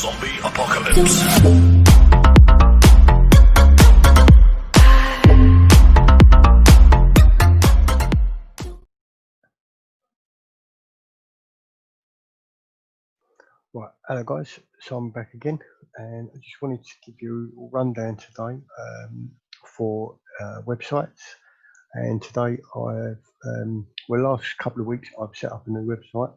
Zombie Apocalypse. Right, hello guys, so I'm back again and I just wanted to give you a rundown today for websites. And today I've, last couple of weeks I've set up a new website.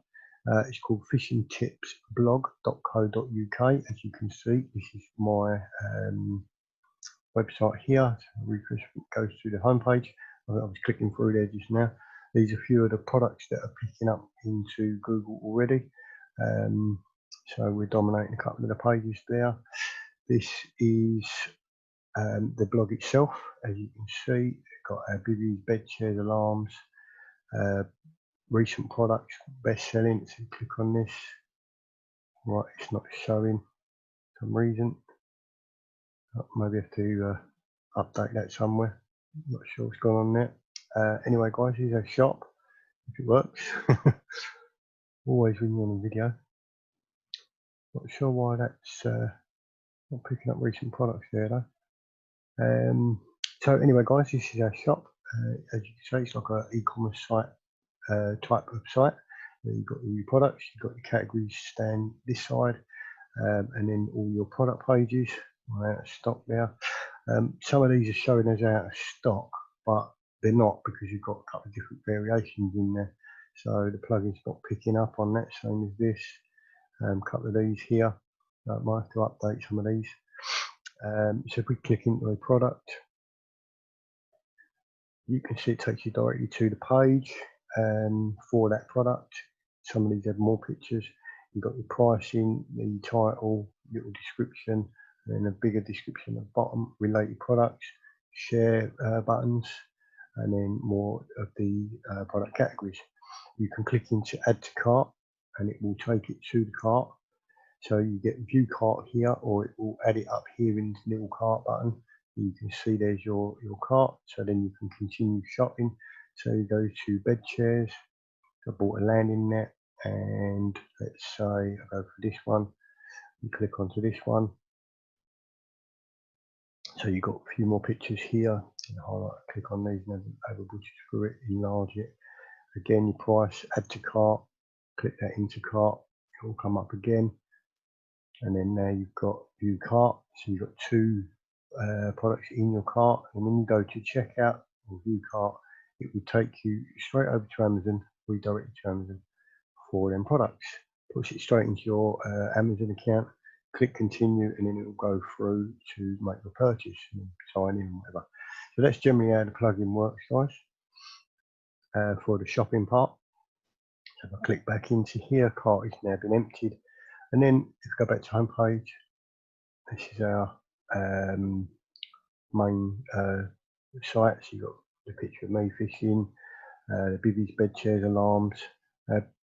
It's called fishingtipsblog.co.uk. As you can see, this is my website here. So refresh, goes through the homepage. I was clicking through there just now. These are a few of the products that are picking up into Google already. So we're dominating a couple of the pages there. This is the blog itself. As you can see, it's got bivvies, bed chairs, alarms, recent products, best selling. So click on this. Right, it's not showing for some reason. Maybe I have to update that somewhere. Not sure what's going on there. Anyway, guys, here's our shop. If it works, always when you're on a video. Not sure why that's not picking up recent products there though. So anyway, guys, this is our shop. As you can see, it's like an e-commerce site type of site. You've got all your products, you've got your categories stand this side, and then all your product pages are out of stock there. Some of these are showing as out of stock, but they're not, because you've got a couple of different variations in there. So the plugin's not picking up on that, same as this. A couple of these here. I might have to update some of these. So if we click into a product, you can see it takes you directly to the page for that product. Some of these have more pictures. You've got your pricing, the title, little description, and then a bigger description at the bottom, related products, share buttons, and then more of the product categories. You can click into add to cart and it will take it to the cart. So you get view cart here, or it will add it up here in this little cart button. You can see there's your cart, so then you can continue shopping. So you go to bed chairs. I bought a landing net, and let's say I go for this one. You click onto this one. So you've got a few more pictures here. You highlight, click on these, and have a butcher through it, enlarge it. Again, your price, add to cart, click that into cart, it will come up again. And then now you've got view cart, so you've got two products in your cart, and when you go to checkout or view cart, it will take you straight over to Amazon, redirect to Amazon for them products. Push it straight into your Amazon account, click continue, and then it will go through to make your purchase and sign in and whatever. So that's generally how the plugin works, guys, for the shopping part. So if I click back into here, cart has now been emptied. And then if I go back to home page, this is our main site. So you've got the picture of me fishing, the bivvies, bed chairs, alarms.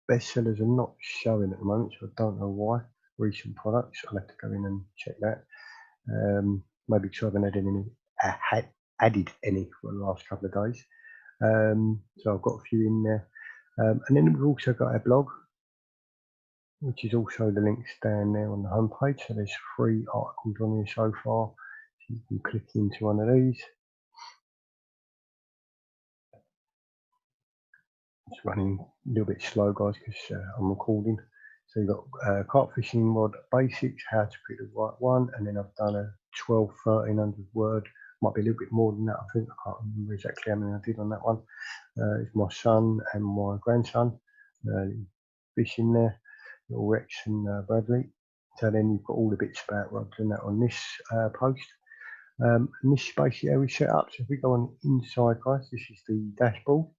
Bestsellers are not showing at the moment, so I don't know why. Recent products, I'll have to go in and check that. Maybe because I haven't added any for the last couple of days. So I've got a few in there. And then we've also got our blog, which is also the links down there on the home page. So there's 3 articles on here so far. So you can click into one of these. It's running a little bit slow, guys, because I'm recording. So you've got carp fishing rod basics, how to pick the right one, and then I've done a 1300 word, might be a little bit more than that, I think. I can't remember exactly how many I did on that one. It's my son and my grandson fishing there, little Rex and Bradley. So then you've got all the bits about rods and that on this post. And this is basically how we set up. So if we go on inside, guys, this is the dashboard.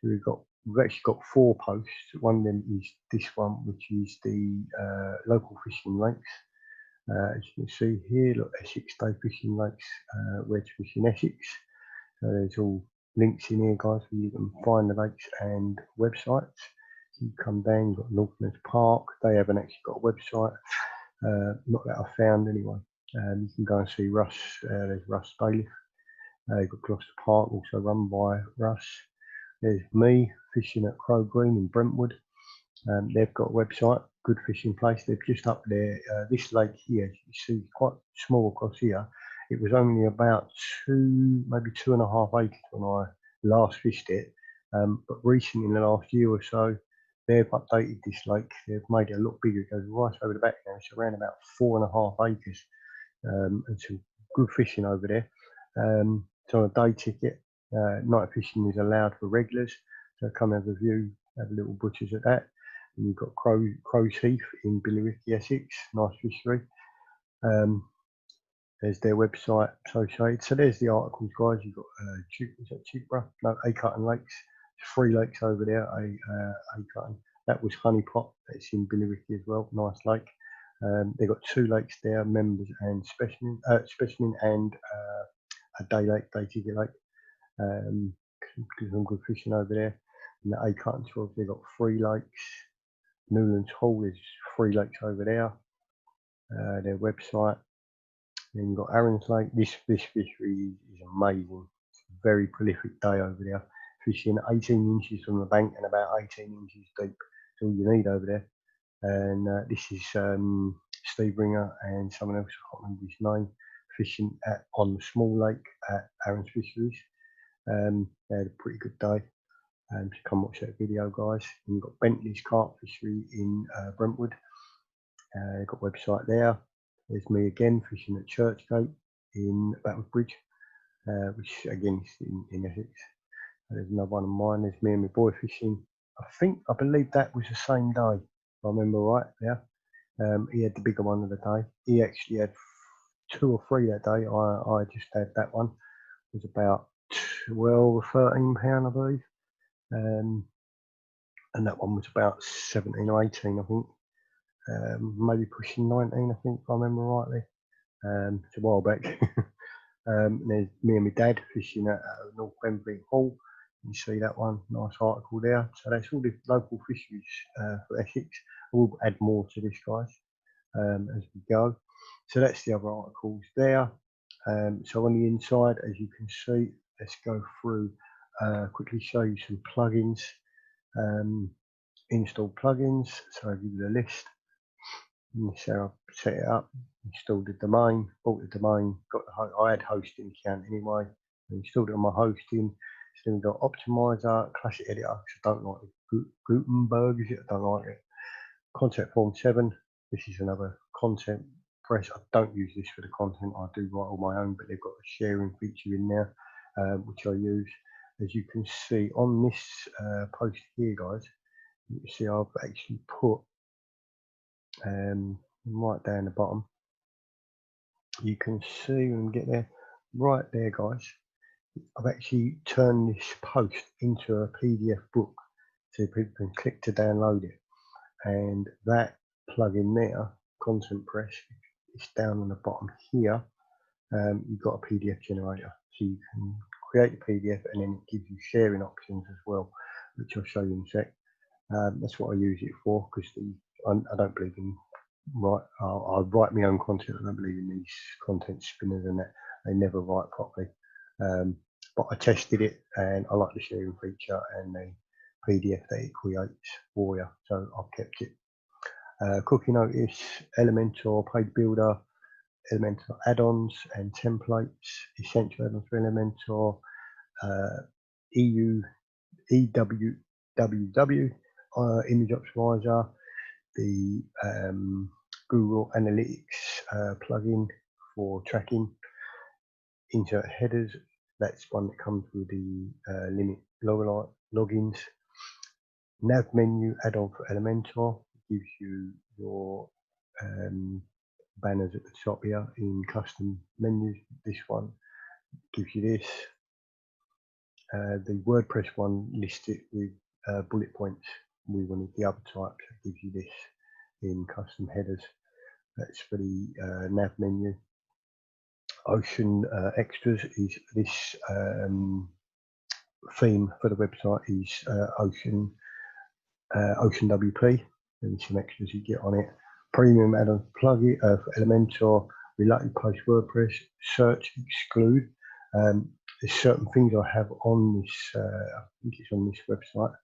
So we've actually got 4 posts. One of them is this one, which is the local fishing lakes. As you can see here, look, Essex Day Fishing Lakes, where to fish in Essex. So there's all links in here, guys, where you can find the lakes and websites. So you come down, you've got Northlands Park. They haven't actually got a website, not that I found anyway. You can go and see Russ. There's Russ Bailiff. You've got Gloucester Park, also run by Russ. There's me fishing at Crow Green in Brentwood. They've got a website, Good Fishing Place. They've just up there. This lake here, you see, quite small across here. It was only about maybe 2.5 acres when I last fished it. But recently, in the last year or so, they've updated this lake. They've made it a lot bigger. It goes right over the back now. It's around about 4.5 acres, and some good fishing over there. It's on a day ticket. Night fishing is allowed for regulars, so come have a view, have a little butchers at that. And you've got Crow's Heath in Billericay, Essex, nice fishery. There's their website associated. So there's the articles, guys. You've got Chipra? No, Acutton Lakes. 3 lakes over there. Acutton. That was Honeypot. That's in Billericay as well. Nice lake. They've got 2 lakes there, Members and Specimen and a day ticket lake. Some good fishing over there. And the Acutton 12, they've got 3 lakes. Newlands Hall is 3 lakes over there. Their website. Then you've got Aaron's Lake. This fishery is amazing. It's a very prolific day over there. Fishing 18 inches from the bank and about 18 inches deep. That's all you need over there. And this is Steve Ringer and someone else, I can't remember his name, fishing on the small lake at Aaron's Fisheries. They had a pretty good day. So come watch that video, guys. And you've got Bentley's Carp Fishery in Brentwood. They've got a website there. There's me again fishing at Churchgate in Battleford Bridge, which again is in Essex. There's another one of mine. There's me and my boy fishing. I believe that was the same day, if I remember right. There, he had the bigger one of the day. He actually had 2 or 3 that day. I just had that one. It was about 12 or 13 pound, I believe, and that one was about 17 or 18, I think. Maybe pushing 19, I think, if I remember rightly. It's a while back. There's me and my dad fishing at North Benfleet Hall. You see that one, nice article there. So that's all the local fisheries for Essex. I will add more to this, guys, as we go. So that's the other articles there. So on the inside, as you can see, let's go through, quickly show you some plugins, install plugins. So I'll give you the list. So I set it up, installed the domain, bought the domain, I had hosting account anyway, installed it on my hosting. So then we've got Optimizer, Classic Editor, which I don't like the Gutenberg, is it? I don't like it. Content Form 7, this is another content press. I don't use this for the content, I do write all my own, but they've got a sharing feature in there, which I use. As you can see on this post here, guys, you can see I've actually put right down the bottom, you can see when we get there, right there, guys, I've actually turned this post into a PDF book so people can click to download it. And that plugin there, Content Press, it's down on the bottom here. You've got a PDF generator, so you can create a PDF and then it gives you sharing options as well, which I'll show you in a sec. That's what I use it for, because I don't believe in I write my own content. I don't believe in these content spinners and that. They never write properly. But I tested it and I like the sharing feature and the PDF that it creates for you, so I've kept it. Cookie Notice, Elementor, Page Builder, Elementor add-ons and templates, essential add-ons for Elementor, EWWW, Image Optimizer, the Google Analytics plugin for tracking, insert headers. That's one that comes with the limit logins. Nav menu add-on for Elementor, gives you your banners at the top here in custom menus. This one gives you this. The WordPress one lists it with bullet points. We wanted the other type, so it gives you this in custom headers. That's for the nav menu. Ocean Extras is this theme for the website is Ocean WP. There's some extras you get on it. Premium add-on plugin for Elementor, related post WordPress, search exclude. There's certain things I have on this, I think it's on this website,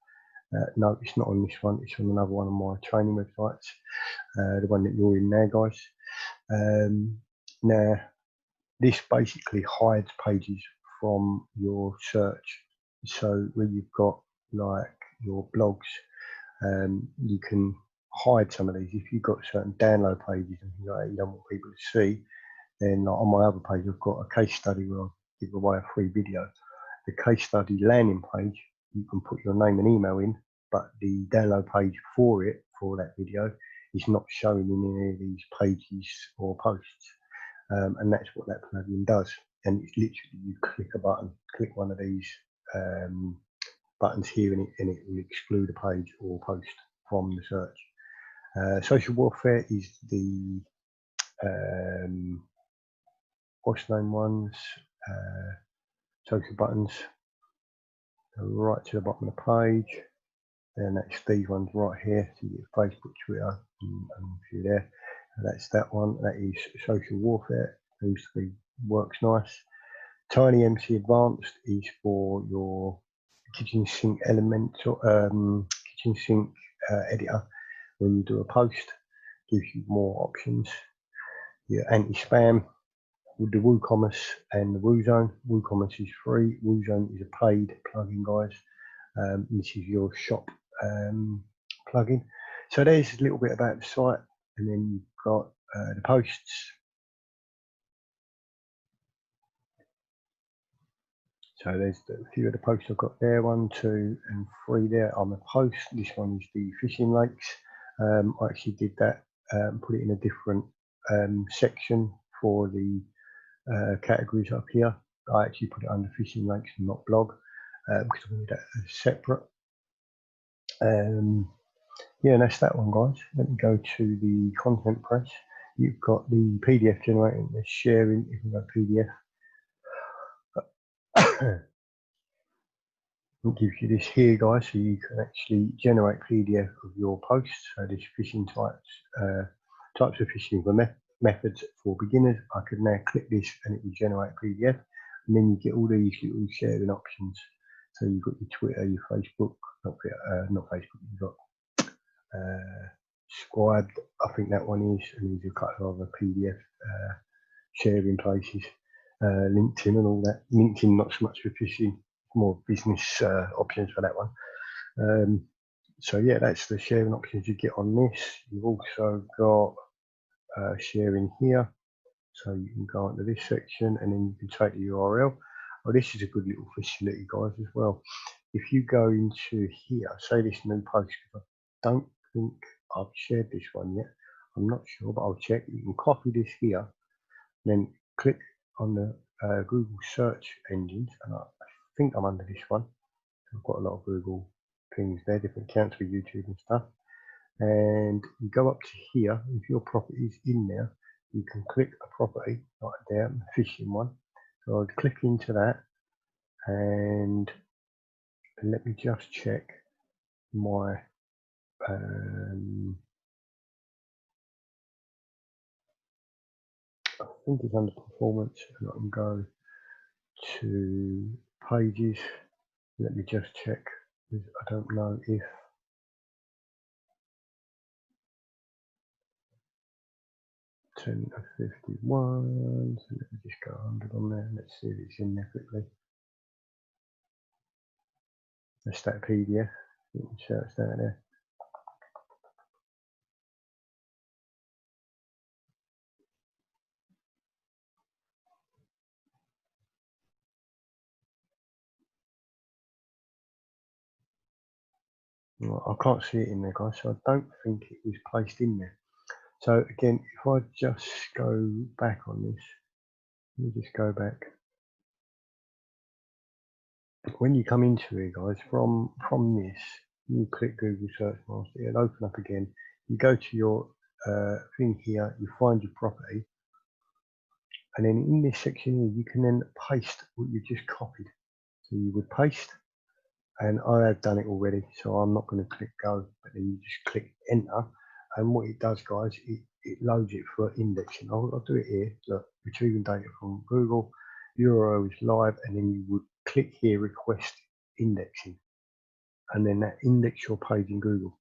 No, it's not on this one. It's on another one of my training websites, the one that you're in now, guys. Now, this basically hides pages from your search. So where you've got like your blogs, you can hide some of these. If you've got certain download pages and things like that you don't want people to see, then like on my other page I've got a case study where I give away a free video. The case study landing page, you can put your name and email in, but the download page for it, for that video, is not showing in any of these pages or posts. And that's what that plugin does. And it's literally, you click a button, click one of these buttons here, and it will exclude a page or post from the search. Social warfare is the what's the name ones, social buttons, right to the bottom of the page, and that's these ones right here. So you get Facebook, Twitter, and a few there. And that's that one. That is social warfare. Seems to be works nice. TinyMC Advanced is for your kitchen sink Elementor, kitchen sink editor. When you do a post, gives you more options. Your anti-spam with the WooCommerce and the WooZone. WooCommerce is free. WooZone is a paid plugin, guys. This is your shop plugin. So there's a little bit about the site, and then you've got the posts. So there's a few of the posts I've got there, 1, 2, and 3 there on the post. This one is the fishing lakes. I actually did that, put it in a different section for the categories up here. I actually put it under fishing lakes and not blog, because I wanted that separate. Yeah, and that's that one, guys. Let me go to the content press. You've got the PDF generating, the sharing. You can go PDF. It gives you this here, guys, so you can actually generate PDF of your posts. So there's fishing types, types of fishing for methods for beginners. I could now click this and it will generate PDF, and then you get all these little sharing options. So you've got your Twitter, your Facebook, not Facebook. You've got Scribe, I think that one is, and there's a couple of other PDF sharing places, LinkedIn and all that. LinkedIn not so much for fishing, more business options for that one. So yeah, that's the sharing options you get on this. You've also got sharing here, so you can go into this section and then you can take the URL. Oh, this is a good little facility, guys, as well. If you go into here, say this new post, because I don't think I've shared this one yet. I'm not sure, but I'll check. You can copy this here, then click on the Google search engines, and I think I'm under this one. I've got a lot of Google things there, different accounts for YouTube and stuff. And you go up to here, if your property is in there, you can click a property right there, the fishing one. So I'd click into that, and let me just check my I think it's under performance, and I can go to pages. Let me just check. I don't know if ten of 51. So let me just go 100 on there. Let's see if it's in there quickly. That's that PDF. You can search that there. Well, I can't see it in there, guys, so I don't think it was placed in there. So again, if I just go back on this, let me just go back. When you come into it, guys, from this, you click Google Search Master, it'll open up again. You go to your thing here, you find your property, and then in this section here, you can then paste what you just copied. So you would paste, and I have done it already, so I'm not going to click go, but then you just click enter, and what it does, guys, it loads it for indexing. I'll do it here. Look, retrieving data from Google, URL is live, and then you would click here, request indexing. and then that index your page in Google.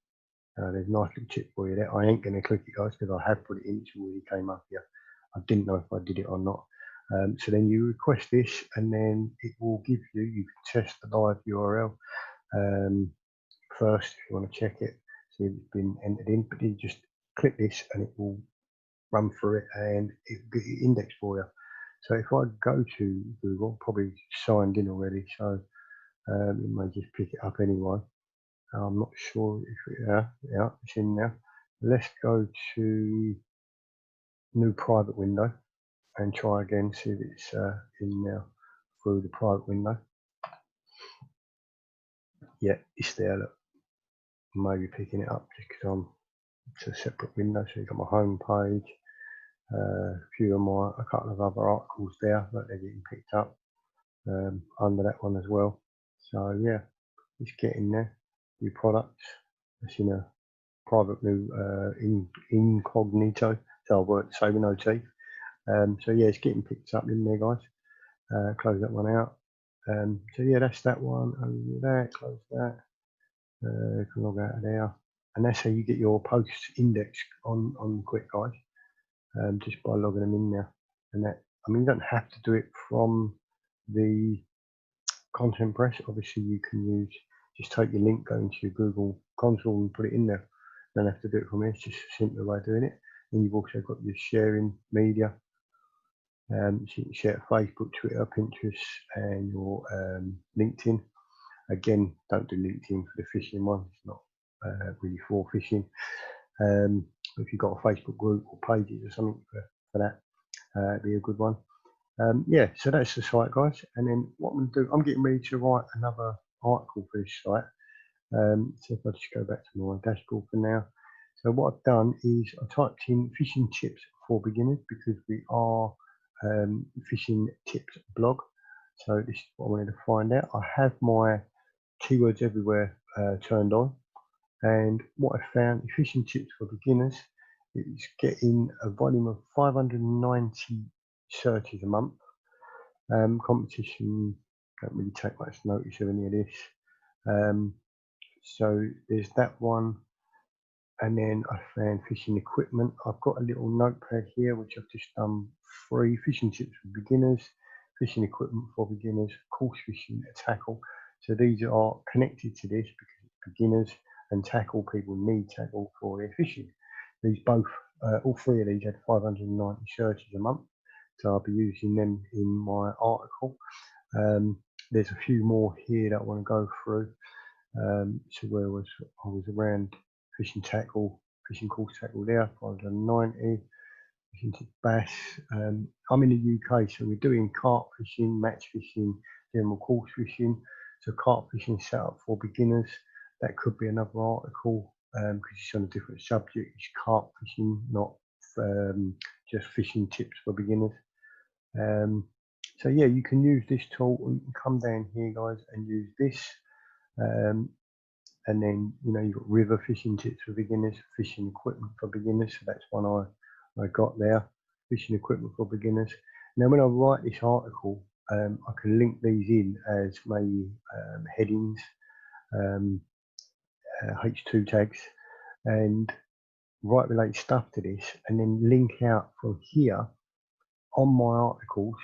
There's a nice little tip for you there. I ain't going to click it, guys, because I have put it in. It's already came up here. I didn't know if I did it or not. So then you request this, and then it will give you, you can test the live URL first if you want to check it, see if it's been entered in, but you just click this and it will run through it and it will get it indexed for you. So if I go to Google, probably signed in already, so it may just pick it up anyway. I'm not sure if yeah, it's in now. Let's go to new private window and try again, see if it's in now through the private window. Yeah, it's there. Look, maybe picking it up just because it's a separate window. So you've got my home page, a couple of other articles there that they're getting picked up under that one as well. So yeah, it's getting there. New products. It's in a private new incognito. So I'll work saving no teeth. So yeah, it's getting picked up in there, guys. Close that one out. So yeah, that's that one. Over there, close that. You can log out of there, and that's how you get your posts indexed on quick, guys. Just by logging them in there. And that, I mean, you don't have to do it from the Content Press. Obviously, you can just take your link, go into your Google console and put it in there. You don't have to do it from here. It's just a simple way of doing it. And you've also got your sharing media. So you can share Facebook, Twitter, Pinterest, and your LinkedIn. Again, don't do LinkedIn for the fishing one. It's not really for fishing. If you've got a Facebook group or pages or something for that, it'd be a good one. Yeah, so that's the site, guys. And then what I'm going to do, I'm getting ready to write another article for this site. So if I just go back to my dashboard for now. So what I've done is I typed in fishing tips for beginners because we are fishing tips blog. So this is what I wanted to find out. I have my keywords everywhere turned on, and what I found, fishing tips for beginners, is getting a volume of 590 searches a month. Competition, don't really take much notice of any of this. So there's that one, and then I found fishing equipment. I've got a little notepad here which I've just done 3 fishing tips for beginners, fishing equipment for beginners, course fishing, a tackle. So these are connected to this because it's beginners and tackle. People need tackle for their fishing. These both, all 3 of these had 590 searches a month. So I'll be using them in my article. There's a few more here that I want to go through. So where I was around fishing tackle, fishing course tackle there, 590. Fishing to bass. I'm in the UK, so we're doing carp fishing, match fishing, general course fishing. So carp fishing set up for beginners. That could be another article because it's on a different subject. It's carp fishing, not just fishing tips for beginners. So yeah, you can use this tool. You can come down here, guys, and use this. And then, you know, you've got river fishing tips for beginners, fishing equipment for beginners. So that's one I got there, fishing equipment for beginners. Now, when I write this article, I can link these in as maybe headings, H2 tags, and write related stuff to this, and then link out from here on my articles.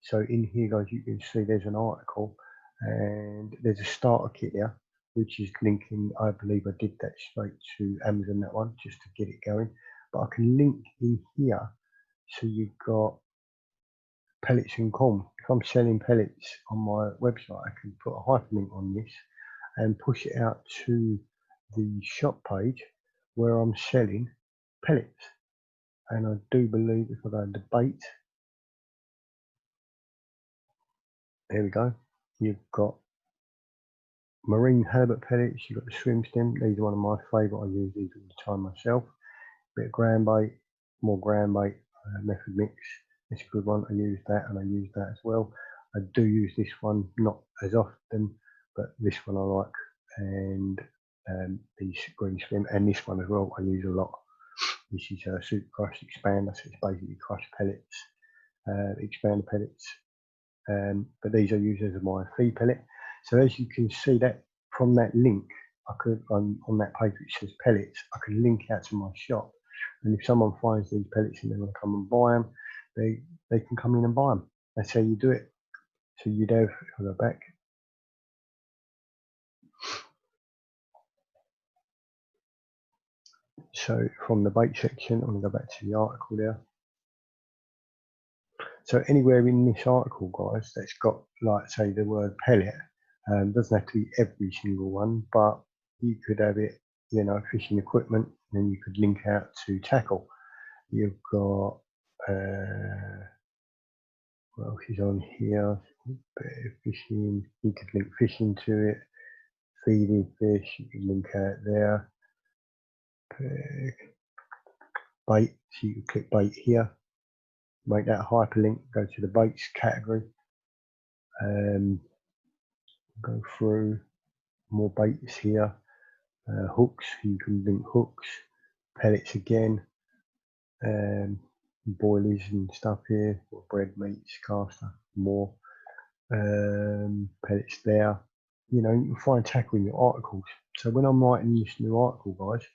So in here, guys, you can see there's an article and there's a starter kit there, which is linking, I believe I did that straight to Amazon, that one, just to get it going. But I can link in here. So you've got pellets and corn. If I'm selling pellets on my website, I can put a hyperlink on this and push it out to the shop page where I'm selling pellets. And I do believe if I go into bait, there we go. You've got marine halibut pellets, you've got the swim stem. These are one of my favourite. I use these all the time myself. Bit of ground bait, more ground bait, method mix. It's a good one. I use that and I use that as well. I do use this one not as often, but this one I like. And these green slim, and this one as well I use a lot. This is a super crush expander, so it's basically crushed pellets, expander pellets. But these are used as my feed pellet. So as you can see, that from that link, I could on that page which says pellets, I could link out to my shop, and if someone finds these pellets and they want to come and buy them, they can come in and buy them. That's how you do it. So you'd have, if I go back, so from the bait section, I'm going to go back to the article there. So anywhere in this article, guys, that's got, like, say, the word pellet, doesn't have to be every single one, but you could have it, you know, fishing equipment, and then you could link out to tackle. You've got, what else is on here? Fishing, you could link fishing to it, feeding fish, you could link out there. Bait, so you could click bait here, make that a hyperlink, go to the baits category, go through more baits here, hooks, you can link hooks, pellets again, boilies and stuff here, bread, meats, caster, more, pellets there. You know, you can find tackle in your articles. So when I'm writing this new article, guys,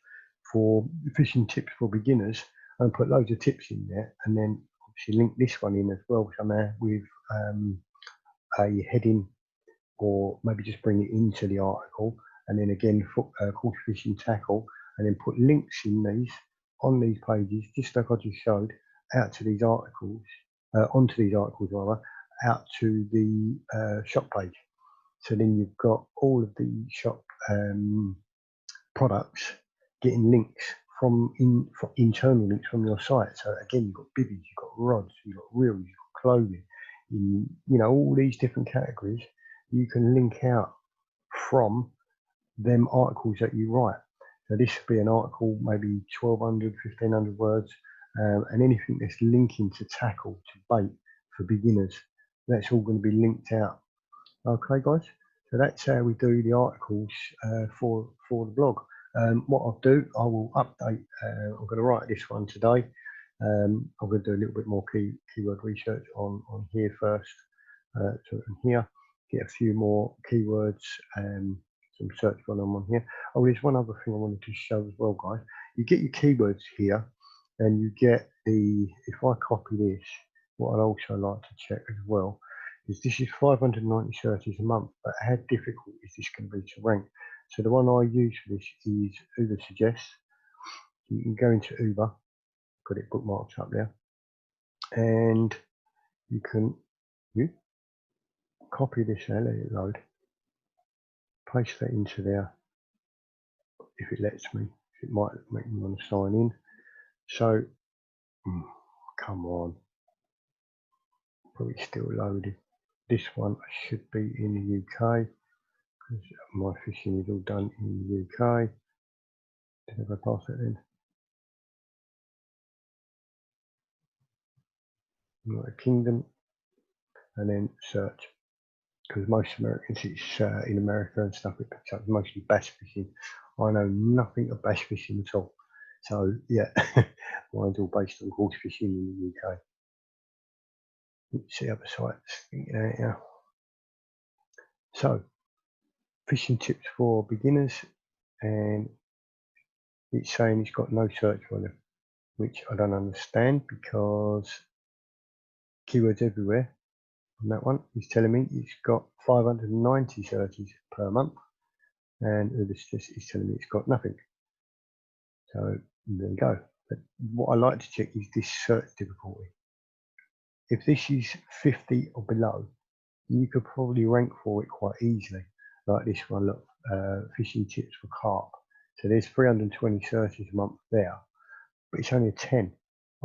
for fishing tips for beginners, I put loads of tips in there, and then obviously link this one in as well somehow with a heading, or maybe just bring it into the article, and then again course fishing tackle, and then put links in these on these pages, just like I just showed, out to these articles, onto these articles rather, out to the shop page. So then you've got all of the shop products getting links from internal links from your site. So again, you've got bibbies, you've got rods, you've got reels, you've got clothing, you know, all these different categories. You can link out from them articles that you write. So this would be an article, maybe 1,200, 1,500 words, and anything that's linking to tackle, to bait for beginners, that's all going to be linked out. Okay, guys. So that's how we do the articles for the blog. What I'll do, I will update. I'm going to write this one today. I'm going to do a little bit more keyword research on here first. So in here, get a few more keywords, some search volume on here. Oh, there's one other thing I wanted to show as well, guys. You get your keywords here, and you get the, if I copy this, what I'd also like to check as well is this is 590 searches a month, but how difficult is this going to be to rank? So the one I use for this is Uber Suggests. You can go into Uber, got it bookmarked up there, and you can copy this and let it load, paste that into there if it lets me. It might make me want to sign in. So come on, probably still loaded. This one should be in the UK because my fishing is all done in the UK. Did I pass it in? United Kingdom, and then search, because most Americans, it's in America and stuff, it picks up mostly bass fishing. I know nothing of bass fishing at all, so yeah, mine's all based on course fishing in the UK. Let's see other sites, yeah. So fishing tips for beginners, and it's saying it's got no search volume, which I don't understand, because keywords everywhere on that one is telling me it's got 590 searches per month, and it's just is telling me it's got nothing. So there you go. But what I like to check is this search difficulty. If this is 50 or below, you could probably rank for it quite easily. Like this one, look, fishing tips for carp. So there's 320 searches a month there, but it's only a 10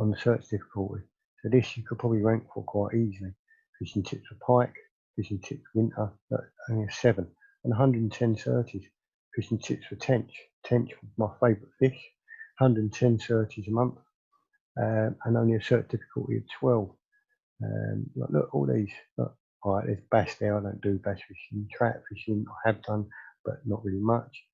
on the search difficulty. So this you could probably rank for quite easily. Fishing tips for pike, fishing tips for winter, only a 7, and 110 searches. Fishing tips for tench. Tench was my favourite fish. 110 searches a month, and only a search difficulty of 12. Look, all these. Look, all right, there's bass there. I don't do bass fishing. Trout fishing I have done, but not really much.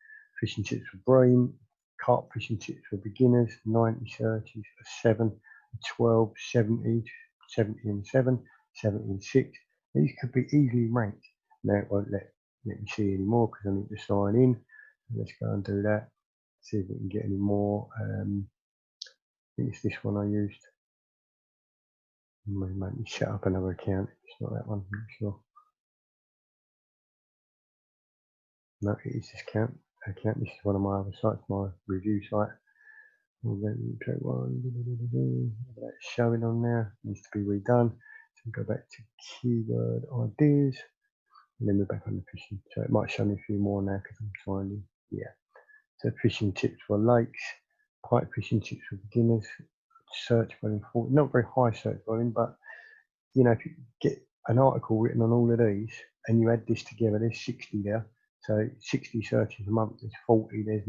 Fishing tips for bream. Carp fishing tips for beginners. 90 searches, a 7, a 12, 70, 70 and 7, 70 and 6. These could be easily ranked. Now it won't let let me see any more because I need to sign in. Let's go and do that. See if we can get any more. I think it's this one I used. Make me set up another account. It's not that one, I'm not sure. No, it is this account. This is one of my other sites, my review site. That's showing on there. Needs to be redone. So go back to keyword ideas, and then we're back on the fishing. So it might show me a few more now because I'm signing. Yeah. So fishing tips for lakes, pike fishing tips for beginners, search volume 40, not very high search volume, but you know, if you get an article written on all of these and you add this together, there's 60 there. So 60 searches a month, there's 40, there's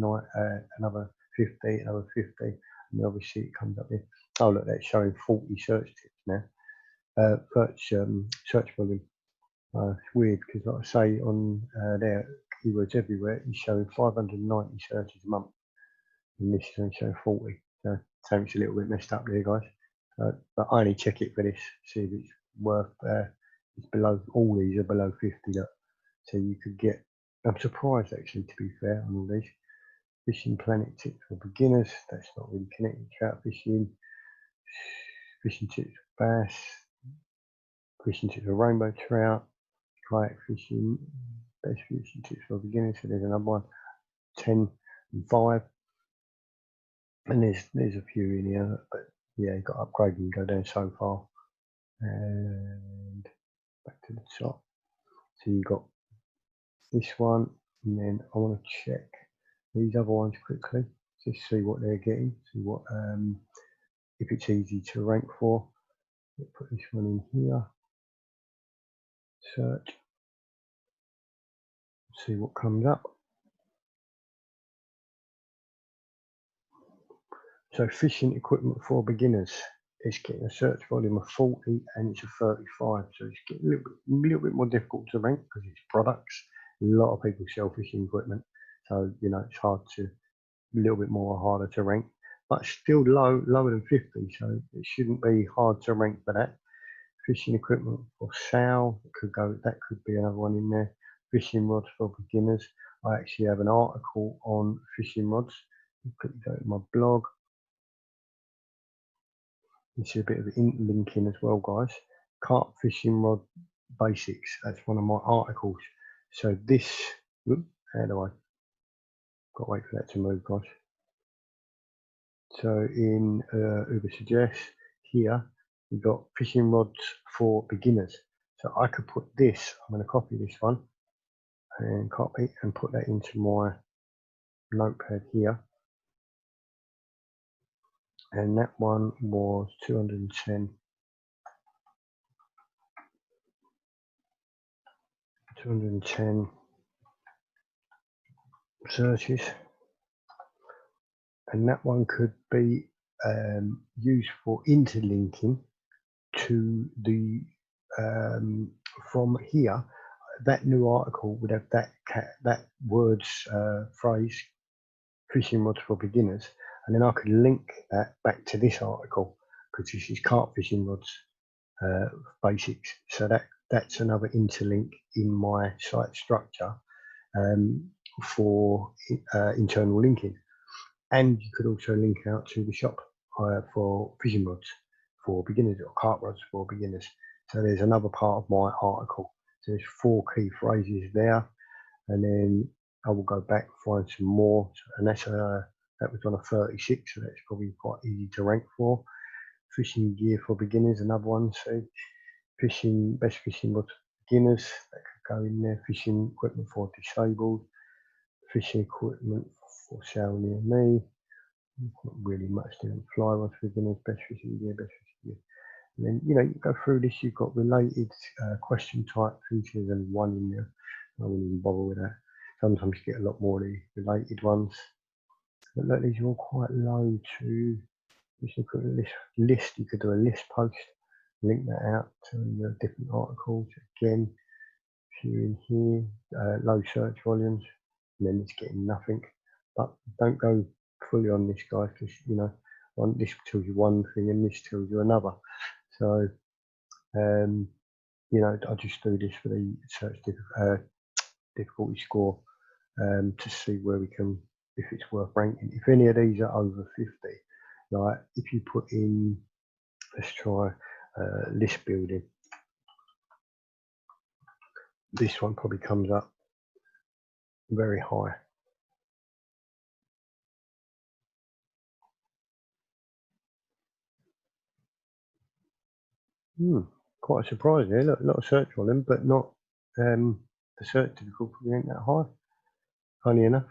another 50, another 50, and then obviously it comes up here. Oh look, that's showing 40 search tips now. Search volume. It's weird because like I say on there, keywords everywhere, it's showing 590 searches a month. And this is only showing 40. So it's a little bit messed up there, guys. But I only check it for this, see if it's worth, it's below, all these are below 50. Look. So you could get, I'm surprised actually, to be fair, on all these. Fishing Planet tips for beginners, that's not really connected. Trout fishing, fishing tips for bass, fishing tips for rainbow trout, kayak fishing, best fishing tips for beginners. So there's another one, 10 and 5. And there's a few in here, but yeah, you've got to upgrade and go down so far. And back to the top. So you've got this one, and then I want to check these other ones quickly, just see what they're getting, see what if it's easy to rank for. Let's put this one in here, search, see what comes up. So fishing equipment for beginners, it's getting a search volume of 40 and it's a 35, so it's getting a little bit more difficult to rank because it's products. A lot of people sell fishing equipment, so you know it's hard to, a little bit more harder to rank, but still lower than 50, so it shouldn't be hard to rank for that. Fishing equipment for sale, that could be another one in there. Fishing rods for beginners. I actually have an article on fishing rods. Quickly go to my blog. This is a bit of linking as well, guys. Carp fishing rod basics. That's one of my articles. So this, how do I? Got to wait for that to move, guys. So in Ubersuggest here, we've got fishing rods for beginners. So I could put this. I'm going to copy this one and copy and put that into my notepad here. And that one was 210. 210 searches, and that one could be used for interlinking to the from here. That new article would have that words phrase, fishing rods for beginners, and then I could link that back to this article because this is carp fishing rods basics. So that's another interlink in my site structure for internal linking. And you could also link out to the shop for fishing rods for beginners or carp rods for beginners. So there's another part of my article. So there's 4 key phrases there, and then I will go back and find some more. And that's that was on a 36, so that's probably quite easy to rank for. Fishing gear for beginners, another one. So best fishing rods for beginners, that could go in there. Fishing equipment for disabled. Fishing equipment for sale near me. Not really much different. Fly rods for beginners, best fishing gear, best fishing gear. And then, you know, you go through this, you've got related question type features and one in there. I wouldn't even bother with that. Sometimes you get a lot more of the related ones. But look, these are all quite low to fishing equipment list. You could do a list post, link that out to your different articles. Again, if you're in here, low search volumes, and then it's getting nothing. But don't go fully on this, guys, because you know, this tells you one thing and this tells you another. So, you know, I just do this for the search difficulty score to see where we can, if it's worth ranking. If any of these are over 50, like if you put in, let's try list building, this one probably comes up very high. Quite a surprise there. Look, a lot of search volume, but not the search difficulty ain't that high. Funny enough,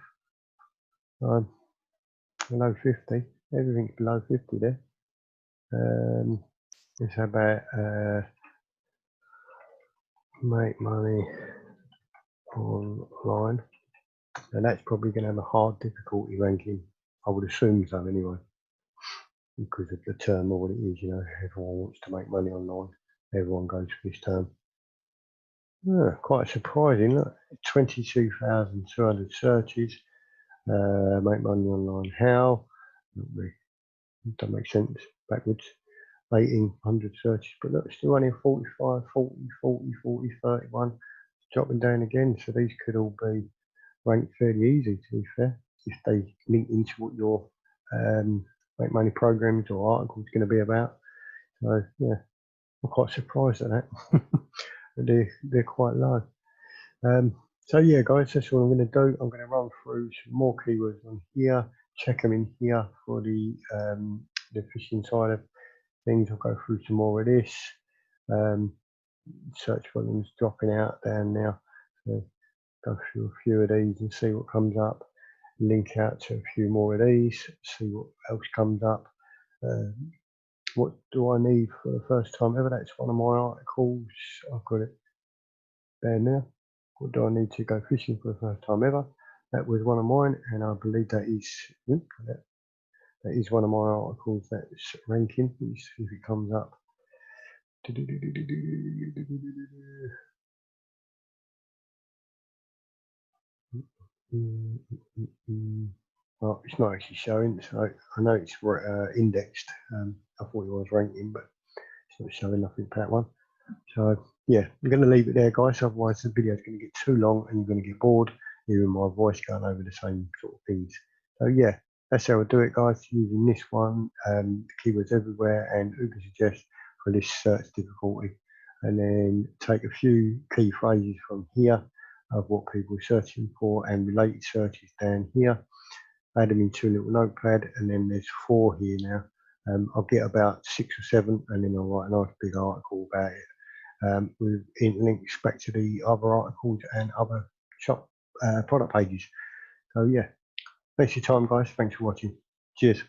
below 50. Everything's below 50 there. Let's have about make money online, and that's probably going to have a hard difficulty ranking. I would assume so anyway, because of the term or what it is. You know, everyone wants to make money online. Everyone goes for this term. Yeah, quite surprising. Look, 22,200 searches. Make money online. How? Don't make sense. Backwards. 1,800 searches, but look, still only 45, 40, 40, 40, 31. Dropping down again. So these could all be ranked fairly easy, to be fair, if they link into what your make money programs or article is going to be about. So yeah, I'm quite surprised at that. they're quite low. So yeah, guys, that's what I'm going to do. I'm going to run through some more keywords on here, check them in here for the phishing side of things. I'll go through some more of this. Search volumes dropping out down now. So go through a few of these and see what comes up. Link out to a few more of these, see what else comes up. What do I need for the first time ever? That's one of my articles. I've got it there now. What do I need to go fishing for the first time ever? That was one of mine, and I believe that is one of my articles that's ranking. Let's see if it comes up. Well, it's not actually showing, so I know it's indexed. I thought it was ranking, but it's not showing nothing for that one. So yeah, I'm going to leave it there, guys. Otherwise, the video is going to get too long, and you're going to get bored hearing my voice going over the same sort of things. So yeah, that's how I do it, guys. Using this one, keywords everywhere, and Ubersuggest for this search difficulty, and then take a few key phrases from here of what people are searching for and related searches down here. Add them into a little notepad, and then there's 4 here now. I'll get about 6 or 7, and then I'll write a nice big article about it with links back to the other articles and other shop product pages. So yeah, thanks for your time, guys. Thanks for watching. Cheers.